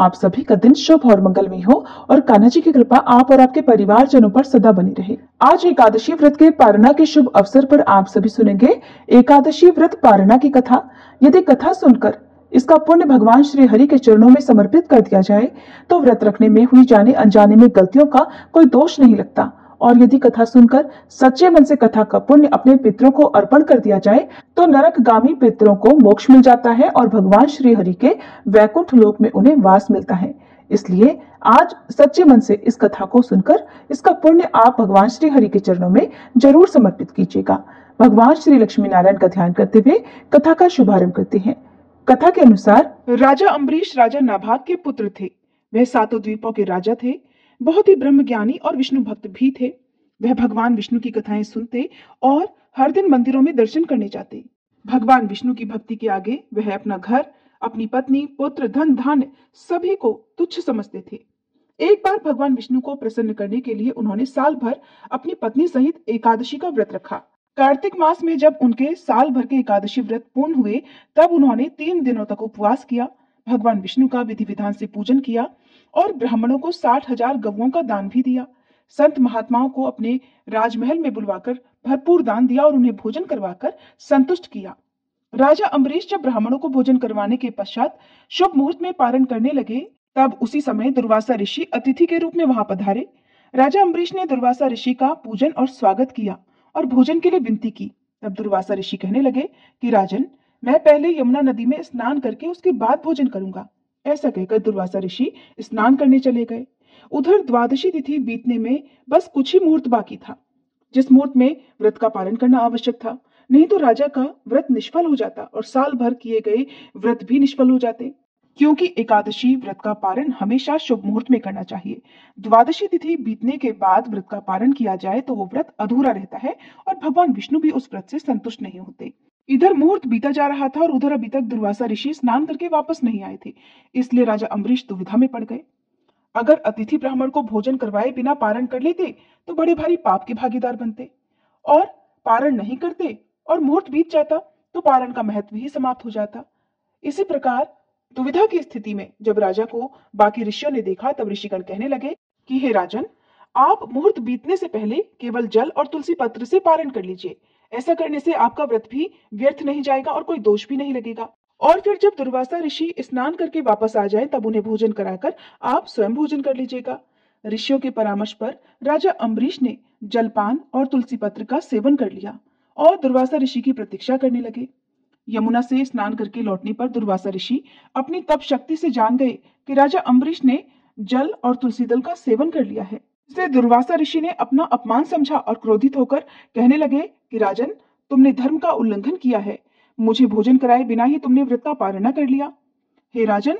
आप सभी का दिन शुभ और मंगलमय हो और कान्हा जी की कृपा आप और आपके परिवारजनों पर सदा बनी रहे। आज एकादशी व्रत के पारणा के शुभ अवसर पर आप सभी सुनेंगे एकादशी व्रत पारणा की कथा। यदि कथा सुनकर इसका पुण्य भगवान श्री हरि के चरणों में समर्पित कर दिया जाए तो व्रत रखने में हुई जाने अनजाने में गलतियों का कोई दोष नहीं लगता। और यदि कथा सुनकर सच्चे मन से कथा का पुण्य अपने पितरों को अर्पण कर दिया जाए तो नरकगामी पितरों को मोक्ष मिल जाता है और भगवान श्री हरि के वैकुंठ लोक में उन्हें वास मिलता है। इसलिए आज सच्चे मन से इस कथा को सुनकर इसका पुण्य आप भगवान श्री हरि के चरणों में जरूर समर्पित कीजिएगा। भगवान श्री लक्ष्मी नारायण का ध्यान करते हुए कथा का शुभारंभ करते हैं। कथा के अनुसार राजा अम्बरीश राजा नाभाग के पुत्र थे। वह सातों द्वीपों के राजा थे, बहुत ही ब्रह्म ज्ञानी और विष्णु भक्त भी थे। वह भगवान विष्णु की कथाएं सुनते और हर दिन मंदिरों में दर्शन करने जाते। भगवान विष्णु की भक्ति के आगे वह अपना घर, अपनी पत्नी, पुत्र, धन धान्य सभी को तुच्छ समझते थे। एक बार भगवान विष्णु को प्रसन्न करने के लिए उन्होंने साल भर अपनी पत्नी सहित एकादशी का व्रत रखा। कार्तिक मास में जब उनके साल भर के एकादशी व्रत पूर्ण हुए तब उन्होंने 3 दिनों तक उपवास किया, भगवान विष्णु का विधि विधान से पूजन किया और ब्राह्मणों को 60,000 गवों का दान भी दिया। संत महात्माओं को अपने राजमहल में बुलवाकर भरपूर दान दिया और उन्हें भोजन करवाकर संतुष्ट किया। राजा अम्बरीश जब ब्राह्मणों को भोजन करवाने के पश्चात शुभ मुहूर्त में पारण करने लगे तब उसी समय दुर्वासा ऋषि अतिथि के रूप में वहां पधारे। राजा अम्बरीश ने दुर्वासा ऋषि का पूजन और स्वागत किया और भोजन के लिए विनती की। तब दुर्वासा ऋषि कहने लगे कि राजन, मैं पहले यमुना नदी में स्नान करके उसके बाद भोजन करूंगा। ऐसा कहकर दुर्वासा ऋषि स्नान करने चले गए। उधर द्वादशी तिथि बीतने में बस कुछ ही मुहूर्त बाकी था, जिस मुहूर्त में व्रत का पालन करना आवश्यक था, नहीं तो राजा का व्रत निष्फल हो जाता और साल भर किए गए व्रत भी निष्फल हो जाते। क्योंकि एकादशी व्रत का पारण हमेशा शुभ मुहूर्त में करना चाहिए। द्वादशी तिथि बीतने के बाद व्रत का पारण किया जाए तो वो व्रत अधूरा रहता है और भगवान विष्णु भी उस व्रत से संतुष्ट नहीं होते। इधर मुहूर्त बीता जा रहा था और उधर अभी तक दुर्वासा ऋषि स्नान करके वापस नहीं आए थे। इसलिए राजा अम्बरीश दुविधा में पड़ गए। अगर अतिथि ब्राह्मण को भोजन करवाए बिना पारण कर लेते तो बड़े भारी पाप के भागीदार बनते, और पारण नहीं करते और मुहूर्त बीत जाता तो पारण का महत्व ही समाप्त हो जाता। इसी प्रकार दुविधा की स्थिति में जब राजा को बाकी ऋषियों ने देखा तब ऋषिगण कहने लगे कि हे राजन, आप मुहूर्त बीतने से पहले केवल जल और तुलसी पत्र से पारण कर लीजिए। ऐसा करने से आपका व्रत भी व्यर्थ नहीं जाएगा और कोई दोष भी नहीं लगेगा। और फिर जब दुर्वासा ऋषि स्नान करके वापस आ जाए तब उन्हें भोजन कराकर आप स्वयं भोजन कर लीजिएगा। ऋषियों के परामर्श पर राजा अम्बरीश ने जलपान और तुलसी पत्र का सेवन कर लिया और दुर्वासा ऋषि की प्रतीक्षा करने लगे। यमुना से स्नान करके लौटने पर दुर्वासा ऋषि अपनी तप शक्ति से जान गए कि राजा अम्बरीश ने जल और तुलसी दल का सेवन कर लिया है। इसलिए दुर्वासा ऋषि ने अपना अपमान समझा और क्रोधित होकर कहने लगे कि राजन, तुमने धर्म का उल्लंघन किया है। मुझे भोजन कराए बिना ही तुमने व्रत का पारण कर लिया। हे राजन,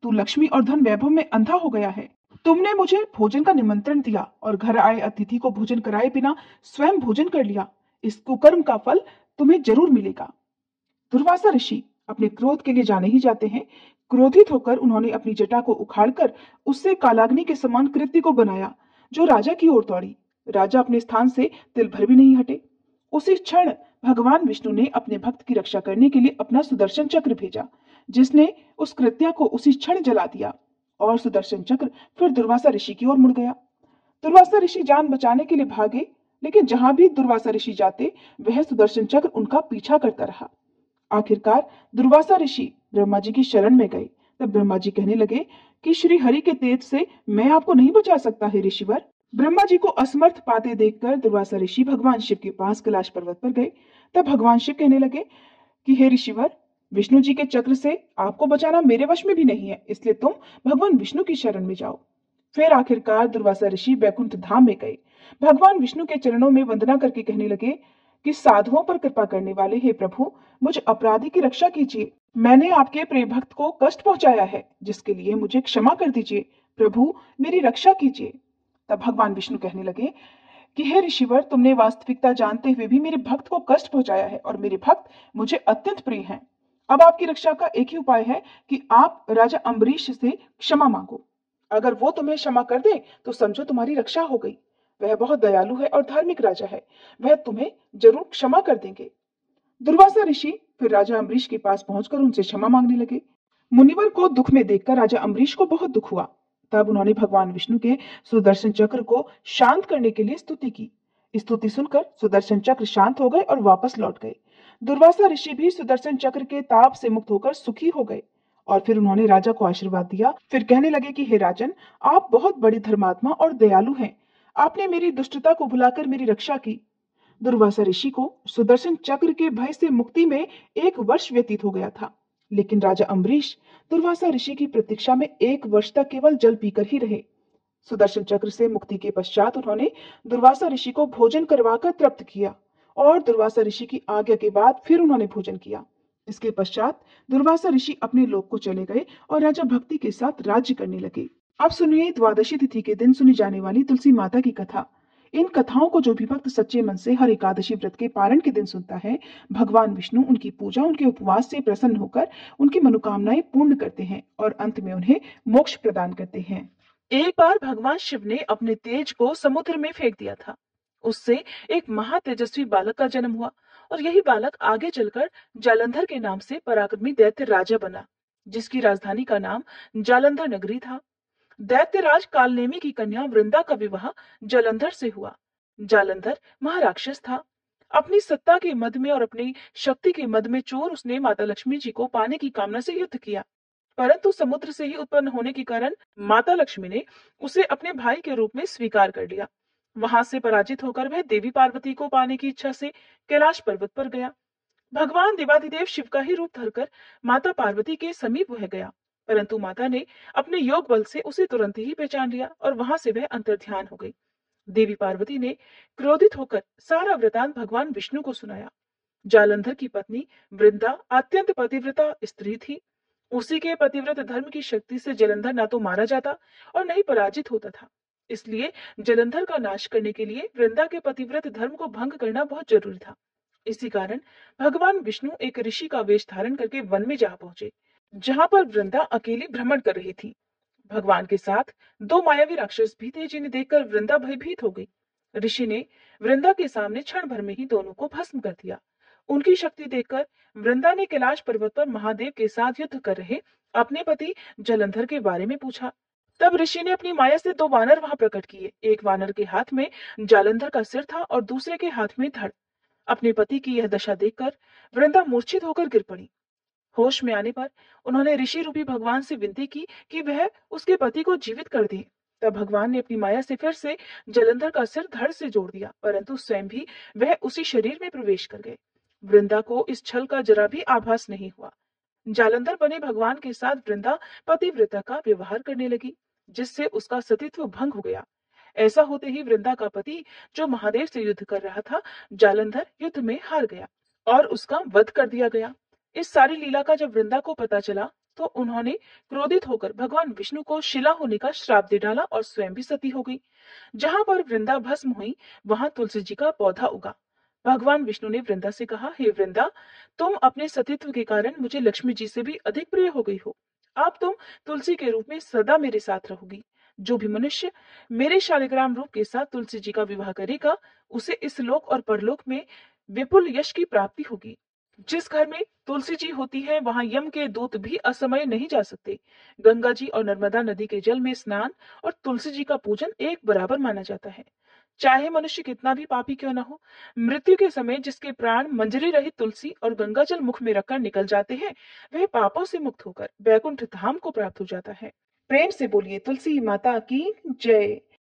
तू लक्ष्मी और धन वैभव में अंधा हो गया है। तुमने मुझे भोजन का निमंत्रण दिया और घर आए अतिथि को भोजन कराए बिना स्वयं भोजन कर लिया। इस कुकर्म का फल तुम्हें जरूर मिलेगा। दुर्वासा ऋषि अपने क्रोध के लिए जाने ही जाते हैं। क्रोधित होकर उन्होंने अपनी जटा को उखाड़कर उससे कालाग्नि के समान कृत्य को बनाया जो राजा की ओर दौड़ी। राजा अपने स्थान से तिल भर भी नहीं हटे। उसी क्षण भगवान विष्णु ने अपने भक्त की रक्षा करने के लिए अपना सुदर्शन चक्र भेजा, जिसने उस कृत्या को उसी क्षण जला दिया और सुदर्शन चक्र फिर दुर्वासा ऋषि की ओर मुड़ गया। दुर्वासा ऋषि जान बचाने के लिए भागे, लेकिन जहां भी दुर्वासा ऋषि जाते वह सुदर्शन चक्र उनका पीछा करता रहा। आखिरकार दुर्वासा ऋषि ब्रह्मा जी की शरण में गए। तब ब्रह्मा जी कहने लगे कि श्री हरि के तेज से मैं आपको नहीं बचा सकता है ऋषिवर। ब्रह्मा जी को असमर्थ पाते देखकर दुर्वासा ऋषि भगवान शिव के पास कैलाश पर्वत पर गए। तब भगवान शिव कहने लगे कि हे ऋषिवर, विष्णु जी के चक्र से आपको बचाना मेरे वश में भी नहीं है, इसलिए तुम भगवान विष्णु की शरण में जाओ। फिर आखिरकार दुर्वासा ऋषि बैकुंठ धाम में गए। भगवान विष्णु के चरणों में वंदना करके कहने लगे कि साधुओं पर कृपा करने वाले हे प्रभु, मुझ अपराधी की रक्षा कीजिए। मैंने आपके प्रिय भक्त को कष्ट पहुंचाया है, जिसके लिए मुझे क्षमा कर दीजिए। प्रभु, मेरी रक्षा कीजिए। तब भगवान विष्णु कहने लगे कि हे ऋषिवर, तुमने वास्तविकता जानते हुए भी मेरे भक्त को कष्ट पहुंचाया है और मेरे भक्त मुझे अत्यंत प्रिय हैं। अब आपकी रक्षा का एक ही उपाय है कि आप राजा अम्बरीश से क्षमा मांगो। अगर वो तुम्हें क्षमा कर दे तो समझो तुम्हारी रक्षा हो गई। वह बहुत दयालु है और धार्मिक राजा है, वह तुम्हें जरूर क्षमा कर देंगे। दुर्वासा ऋषि फिर राजा अम्बरीश के पास पहुंचकर उनसे क्षमा मांगने लगे। मुनिवर को दुख में देखकर राजा अम्बरीश को बहुत दुख हुआ। तब उन्होंने भगवान विष्णु के सुदर्शन चक्र को शांत करने के लिए स्तुति की। स्तुति सुनकर सुदर्शन चक्र शांत हो गए और वापस लौट गए। दुर्वासा ऋषि भी सुदर्शन चक्र के ताप से मुक्त होकर सुखी हो गए और फिर उन्होंने राजा को आशीर्वाद दिया। फिर कहने लगे कि हे राजन, आप बहुत बड़ी धर्मात्मा और दयालु हैं। आपने मेरी दुष्टता को भुलाकर मेरी रक्षा की। दुर्वासा ऋषि को सुदर्शन चक्र के भय से मुक्ति में 1 वर्ष व्यतीत हो गया था, लेकिन राजा अम्बरीश दुर्वासा ऋषि की प्रतीक्षा में 1 वर्ष तक केवल जल पीकर ही रहे। सुदर्शन चक्र से मुक्ति के पश्चात उन्होंने दुर्वासा ऋषि को भोजन करवाकर तृप्त किया और दुर्वासा ऋषि की आज्ञा के बाद फिर उन्होंने भोजन किया। इसके पश्चात दुर्वासा ऋषि अपने लोक को चले गए और राजा भक्ति के साथ राज्य करने लगे। अब सुनिए द्वादशी तिथि के दिन सुनी जाने वाली तुलसी माता की कथा। इन कथाओं को जो भी भक्त सच्चे मन से हर एकादशी व्रत के पारण के दिन सुनता है, भगवान विष्णु उनकी पूजा, उनके उपवास से प्रसन्न होकर उनकी मनोकामनाएं पूर्ण करते हैं और अंत में उन्हें मोक्ष प्रदान करते हैं। एक बार भगवान शिव ने अपने तेज को समुद्र में फेंक दिया था। उससे एक महातेजस्वी बालक का जन्म हुआ और यही बालक आगे चलकर जालंधर के नाम से पराक्रमी दैत्य राजा बना, जिसकी राजधानी का नाम जालंधर नगरी था। दैत्यराज कालनेमी की कन्या वृंदा का विवाह जालंधर से हुआ। जालंधर महाराक्षस था। अपनी सत्ता के मद में और अपनी शक्ति के मद में चोर उसने माता लक्ष्मी जी को पाने की कामना से युद्ध किया, परंतु समुद्र से ही उत्पन्न होने के कारण माता लक्ष्मी ने उसे अपने भाई के रूप में स्वीकार कर लिया। वहां से पराजित होकर वह देवी पार्वती को पाने की इच्छा से कैलाश पर्वत पर गया। भगवान देवाधिदेव शिव का ही रूप धरकर माता पार्वती के समीप वह गया, परंतु माता ने अपने योग बल से उसे तुरंत ही पहचान लिया और वहां से वह अंतर्ध्यान हो गई। देवी पार्वती ने क्रोधित होकर सारा वृतांत भगवान विष्णु को सुनाया। जालंधर की पत्नी वृंदा अत्यंत पतिव्रता स्त्री थी। उसी के पतिव्रत धर्म की शक्ति से जालंधर ना तो मारा जाता और न ही पराजित होता था। इसलिए जालंधर का नाश करने के लिए वृंदा के पतिव्रत धर्म को भंग करना बहुत जरूरी था। इसी कारण भगवान विष्णु एक ऋषि का वेश धारण करके वन में जा पहुंचे, जहां पर वृंदा अकेली भ्रमण कर रही थी। भगवान के साथ 2 मायावी राक्षस भी थे, जिन्हें देखकर वृंदा भयभीत हो गई। ऋषि ने वृंदा के सामने क्षण भर में ही दोनों को भस्म कर दिया। उनकी शक्ति देखकर वृंदा ने कैलाश पर्वत पर महादेव के साथ युद्ध कर रहे अपने पति जलंधर के बारे में पूछा। तब ऋषि ने अपनी माया से 2 वानर वहां प्रकट किए। एक वानर के हाथ में जालंधर का सिर था और दूसरे के हाथ में धड़। अपने पति की यह दशा देखकर वृंदा मूर्छित होकर गिर पड़ी। होश में आने पर उन्होंने ऋषि रूपी भगवान से विनती की कि वह उसके पति को जीवित कर दे। तब भगवान ने अपनी माया से फिर से जलंधर का सिर धड़ से जोड़ दिया, परंतु स्वयं भी वह उसी शरीर में प्रवेश कर गए। वृंदा को इस छल का जरा भी आभास नहीं हुआ। जालंधर बने भगवान के साथ वृंदा पतिव्रता का व्यवहार करने लगी, जिससे उसका सतीत्व भंग हो गया। ऐसा होते ही वृंदा का पति, जो महादेव से युद्ध कर रहा था, जालंधर युद्ध में हार गया और उसका वध कर दिया गया। इस सारी लीला का जब वृंदा को पता चला तो उन्होंने क्रोधित होकर भगवान विष्णु को शिला होने का श्राप दे डाला और स्वयं भी सती हो गई। जहां पर वृंदा भस्म हुई वहां तुलसी जी का पौधा उगा। भगवान विष्णु ने वृंदा से कहा, हे वृंदा, तुम अपने सतीत्व के कारण मुझे लक्ष्मी जी से भी अधिक प्रिय हो गई हो। अब तुम तुलसी के रूप में सदा मेरे साथ रहोगी। जो भी मनुष्य मेरे शालिग्राम रूप के साथ तुलसी जी का विवाह करेगा, उसे इस लोक और परलोक में विपुल यश की प्राप्ति होगी। जिस घर में तुलसी जी होती है, वहां यम के दूत भी असमय नहीं जा सकते। गंगा जी और नर्मदा नदी के जल में स्नान और तुलसी जी का पूजन एक बराबर माना जाता है। चाहे मनुष्य कितना भी पापी क्यों न हो, मृत्यु के समय जिसके प्राण मंजरी रहित तुलसी और गंगा जल मुख में रखकर निकल जाते हैं, वह पापों से मुक्त होकर बैकुंठ धाम को प्राप्त हो जाता है। प्रेम से बोलिए तुलसी माता की जय।